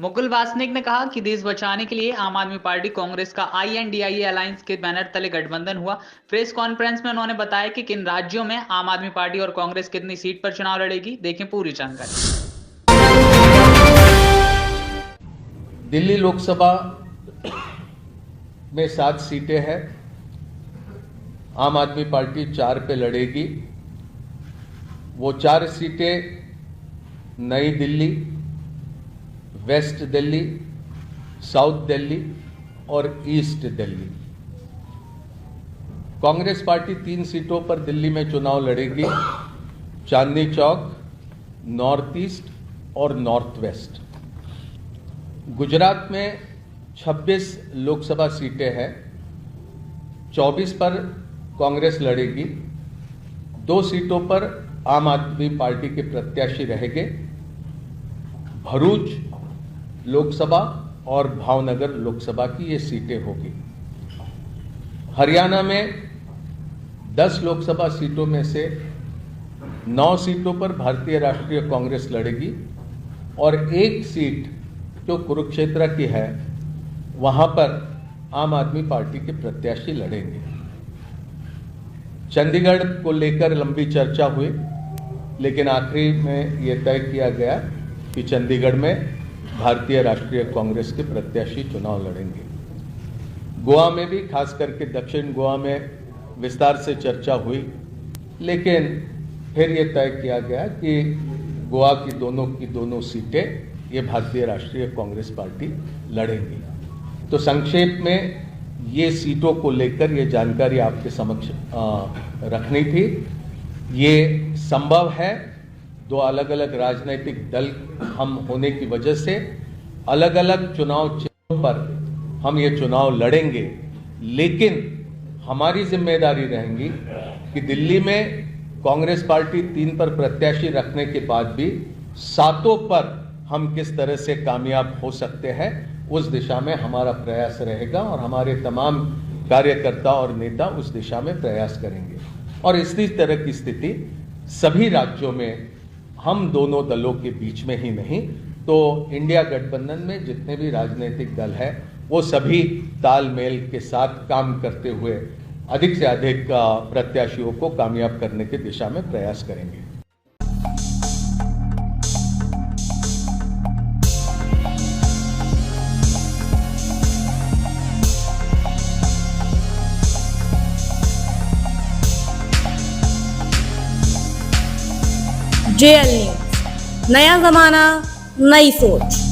मुकुल वासनिक ने कहा कि देश बचाने के लिए आम आदमी पार्टी कांग्रेस का INDIA अलायंस के बैनर तले गठबंधन हुआ। प्रेस कॉन्फ्रेंस में उन्होंने बताया कि किन राज्यों में आम आदमी पार्टी और कांग्रेस कितनी सीट पर चुनाव लड़ेगी, देखें पूरी जानकारी। दिल्ली लोकसभा में 7 सीटें हैं। आम आदमी पार्टी 4 पे लड़ेगी। वो 4 सीटें नई दिल्ली, वेस्ट दिल्ली, साउथ दिल्ली और ईस्ट दिल्ली। कांग्रेस पार्टी 3 सीटों पर दिल्ली में चुनाव लड़ेगी, चांदनी चौक, नॉर्थ ईस्ट और नॉर्थ वेस्ट। गुजरात में 26 लोकसभा सीटें हैं। 24 पर कांग्रेस लड़ेगी। 2 सीटों पर आम आदमी पार्टी के प्रत्याशी रहेंगे। भरूच लोकसभा और भावनगर लोकसभा की ये सीटें होगी। हरियाणा में 10 लोकसभा सीटों में से 9 सीटों पर भारतीय राष्ट्रीय कांग्रेस लड़ेगी और 1 सीट जो कुरुक्षेत्र की है वहां पर आम आदमी पार्टी के प्रत्याशी लड़ेंगे। चंडीगढ़ को लेकर लंबी चर्चा हुई, लेकिन आखिरी में यह तय किया गया कि चंडीगढ़ में भारतीय राष्ट्रीय कांग्रेस के प्रत्याशी चुनाव लड़ेंगे। गोवा में भी, खास करके दक्षिण गोवा में विस्तार से चर्चा हुई, लेकिन फिर यह तय किया गया कि गोवा की दोनों सीटें ये भारतीय राष्ट्रीय कांग्रेस पार्टी लड़ेंगी। तो संक्षेप में ये सीटों को लेकर ये जानकारी आपके समक्ष रखनी थी। ये संभव है, 2 अलग अलग राजनीतिक दल हम होने की वजह से अलग अलग चुनाव चिन्हों पर हम ये चुनाव लड़ेंगे, लेकिन हमारी जिम्मेदारी रहेगी कि दिल्ली में कांग्रेस पार्टी 3 पर प्रत्याशी रखने के बाद भी 7 पर हम किस तरह से कामयाब हो सकते हैं, उस दिशा में हमारा प्रयास रहेगा और हमारे तमाम कार्यकर्ता और नेता उस दिशा में प्रयास करेंगे। और इसी तरह की स्थिति सभी राज्यों में हम दोनों दलों के बीच में ही नहीं, तो इंडिया गठबंधन में जितने भी राजनीतिक दल हैं वो सभी तालमेल के साथ काम करते हुए अधिक से अधिक प्रत्याशियों को कामयाब करने की दिशा में प्रयास करेंगे। JL न्यूज, नया जमाना, नई सोच।